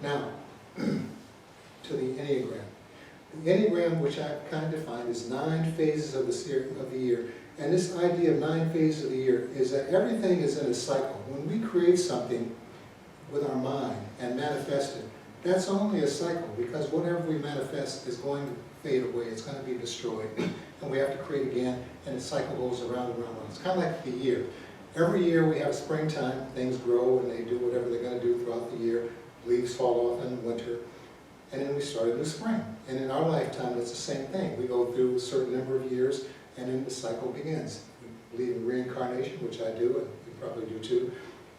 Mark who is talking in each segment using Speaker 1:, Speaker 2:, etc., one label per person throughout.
Speaker 1: Now, to the enneagram. The enneagram, which I've kind of defined, is 9 phases of the year. And this idea of 9 phases of the year is that everything is in a cycle. When we create something with our mind and manifest it, that's only a cycle, because whatever we manifest is going to fade away. It's going to be destroyed. And we have to create again, and the cycle goes around and around. It's kind of like the year. Every year we have springtime, things grow and they do whatever they're going to do throughout the year. Leaves fall off in winter, and then we start a new spring. And in our lifetime, it's the same thing. We go through a certain number of years, and then the cycle begins. We believe in reincarnation, which I do, and you probably do too.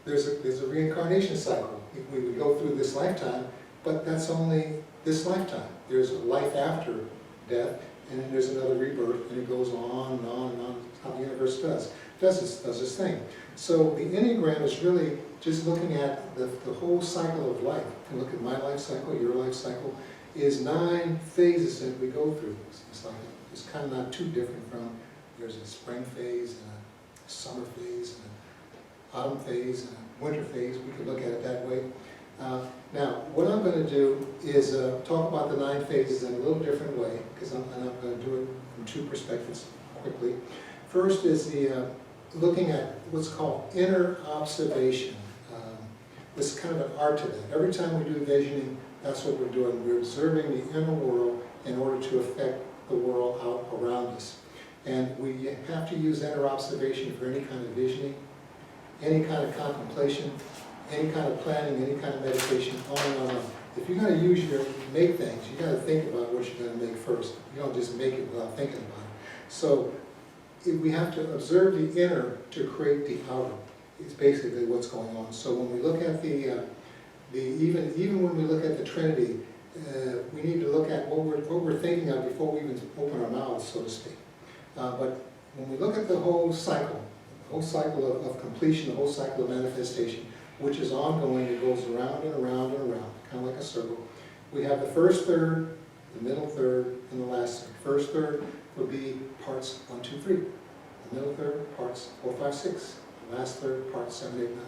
Speaker 1: There's a reincarnation cycle. We would go through this lifetime, but that's only this lifetime. There's a life after death, and then there's another rebirth, and it goes on and on and on. That's how the universe does this thing. So the Enneagram is really just looking at the whole cycle of life. You can look at my life cycle, your life cycle, is 9 phases that we go through. It's kind of not too different from, there's a spring phase, and a summer phase, and an autumn phase, and a winter phase. We could look at it that way. Now, what I'm going to do is talk about the 9 phases in a little different way, because I'm going to do it from 2 perspectives quickly. First is the looking at what's called inner observation. There's kind of an art to that. Every time we do visioning, that's what we're doing. We're observing the inner world in order to affect the world out around us. And we have to use inner observation for any kind of visioning, any kind of contemplation, any kind of planning, any kind of meditation, on and on and on. If you're going to make things, you got to think about what you're going to make first. You don't just make it without thinking about it. So we have to observe the inner to create the outer. It's basically what's going on. So when we look at even when we look at the Trinity, we need to look at what we're thinking of before we even open our mouths, so to speak. But when we look at the whole cycle of completion, the whole cycle of manifestation, which is ongoing, it goes around and around and around, kind of like a circle. We have the first third, the middle third, and the last third. First third would be parts 1, 2, 3. The middle third, parts 4, 5, 6. The last third, parts 7, 8, 9.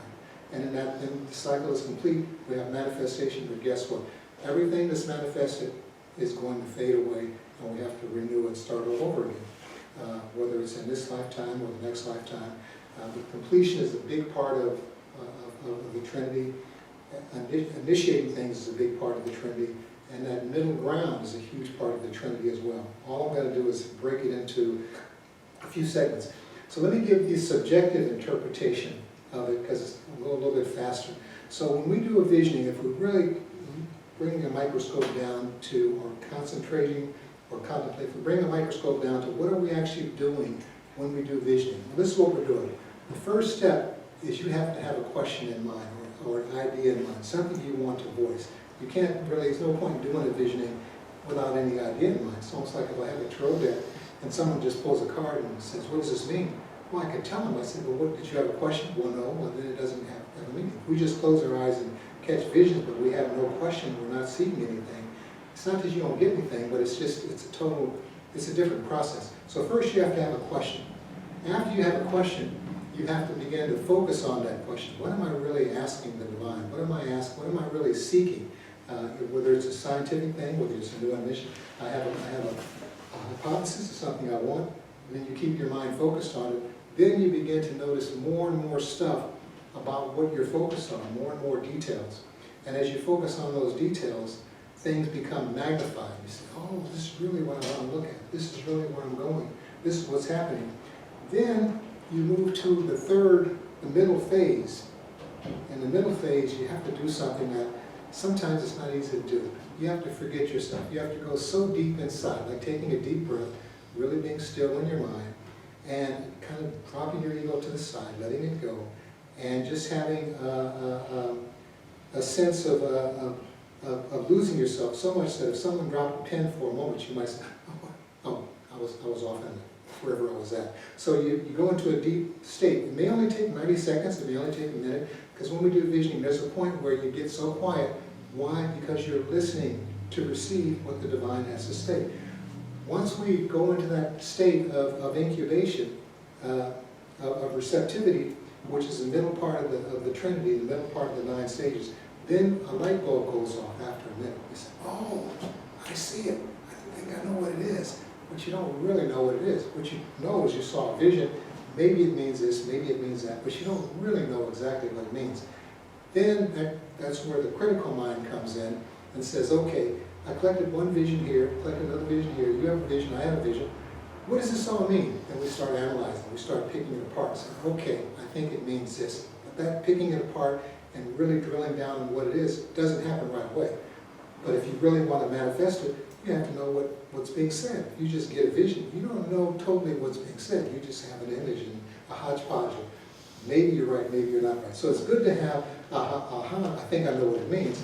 Speaker 1: And then the cycle is complete. We have manifestation, but guess what? Everything that's manifested is going to fade away, and we have to renew and start all over again. Whether it's in this lifetime or the next lifetime. But completion is a big part of the Trinity. Initiating things is a big part of the Trinity. And that middle ground is a huge part of the Trinity as well. All I'm going to do is break it into a few segments. So let me give you a subjective interpretation of it, because it's a little bit faster. So when we do a visioning, if we really bring a microscope down to, or concentrating, or contemplate, if we bring a microscope down to what are we actually doing when we do visioning? Well, this is what we're doing. The first step is you have to have a question in mind, or an idea in mind, something you want to voice. You can't really, there's no point in doing a visioning without any idea in mind. It's almost like if I have a tarot deck and someone just pulls a card and says, what does this mean? Well, I could tell them. I said, well, what, did you have a question? Well, no. Well, then it doesn't have a meaning. If we just close our eyes and catch visions, but we have no question, we're not seeking anything. It's not that you don't get anything, but it's a different process. So first you have to have a question. After you have a question, you have to begin to focus on that question. What am I really asking the divine? What am I asking? What am I really seeking? Whether it's a scientific thing, whether it's a new mission, I have a hypothesis of something I want, and then you keep your mind focused on it. Then you begin to notice more and more stuff about what you're focused on, more and more details. And as you focus on those details, things become magnified. You say, oh, this is really what I want to look at. This is really where I'm going. This is what's happening. Then you move to the middle phase. In the middle phase, you have to do something that sometimes it's not easy to do. You have to forget yourself. You have to go so deep inside, like taking a deep breath, really being still in your mind, and kind of dropping your ego to the side, letting it go, and just having a sense of losing yourself so much that if someone dropped a pin for a moment, you might say, oh, I was off in wherever I was at. So you go into a deep state. It may only take 90 seconds, it may only take a minute, because when we do visioning, there's a point where you get so quiet. Why? Because you're listening to receive what the divine has to say. Once we go into that state of incubation, of receptivity, which is the middle part of the Trinity, the middle part of the 9 stages, Then a light bulb goes off after a minute. You say, oh, I see it. I think I know what it is. But you don't really know what it is. What you know is you saw a vision. Maybe it means this, maybe it means that, but you don't really know exactly what it means. Then that's where the critical mind comes in and says, okay, I collected one vision here, collected another vision here, you have a vision, I have a vision. What does this all mean? And we start analyzing, we start picking it apart. So, okay, I think it means this. But that picking it apart and really drilling down on what it is doesn't happen right away. But if you really want to manifest it, you have to know what's being said. If you just get a vision, you don't know totally what's being said. You just have an image and a hodgepodge. Maybe you're right, maybe you're not right. So it's good to have I think I know what it means,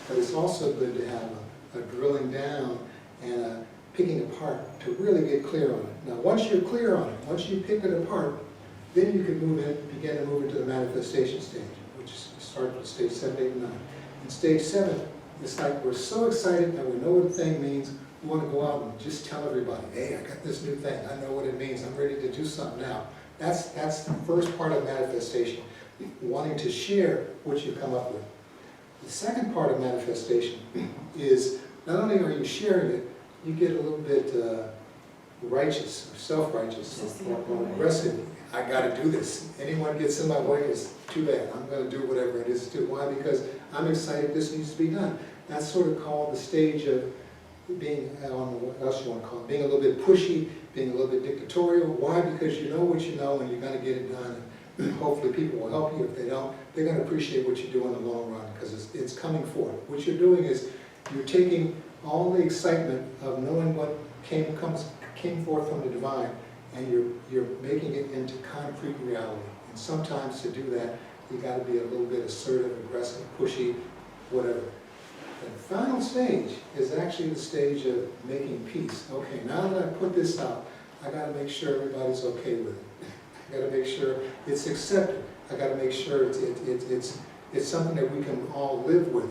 Speaker 1: but it's also good to have a drilling down and a picking apart to really get clear on it. Now, once you're clear on it, once you pick it apart, then you can begin to move into the manifestation stage, which starts with stage 7, 8, and 9. In stage 7, it's like we're so excited that we know what the thing means, we want to go out and just tell everybody, hey, I got this new thing, I know what it means, I'm ready to do something now. That's the first part of manifestation, wanting to share what you come up with. The second part of manifestation is not only are you sharing it, you get a little bit righteous, or self-righteous, or aggressive. I got to do this. Anyone gets in my way is too bad. I'm going to do whatever it is to do. Why? Because I'm excited this needs to be done. That's sort of called the stage of being, I don't know what else you want to call it, being a little bit pushy, being a little bit dictatorial. Why? Because you know what you know and you're going to get it done. And hopefully people will help you. If they don't, they're going to appreciate what you do in the long run because it's coming forth. What you're doing is you're taking all the excitement of knowing what came forth from the divine, and you're making it into concrete reality. And sometimes to do that, you got to be a little bit assertive, aggressive, pushy, whatever. The final stage is actually the stage of making peace. Okay, now that I put this out, I got to make sure everybody's okay with it. I got to make sure it's accepted. I got to make sure it's something that we can all live with.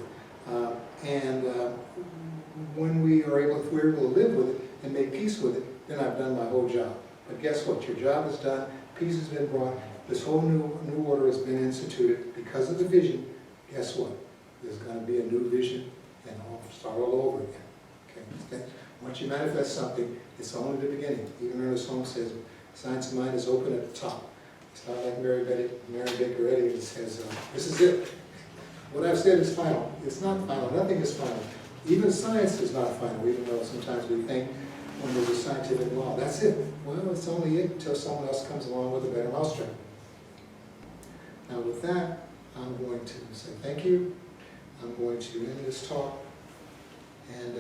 Speaker 1: When we are able, if we're able to live with it and make peace with it, then I've done my whole job. But guess what? Your job is done. Peace has been brought. This whole new order has been instituted because of the vision. Guess what? There's going to be a new vision, and I'll start all over again. Okay? Once you manifest something, it's only the beginning. Even Ernest Holmes says, science of mind is open at the top. It's not like Mary Baker Eddy that says, this is it. What I've said is final. It's not final. Nothing is final. Even science is not final, even though sometimes we think when there's a scientific law, that's it. Well, it's only it until someone else comes along with a better mousetrap. Now with that, I'm going to say thank you. I'm going to end this talk. And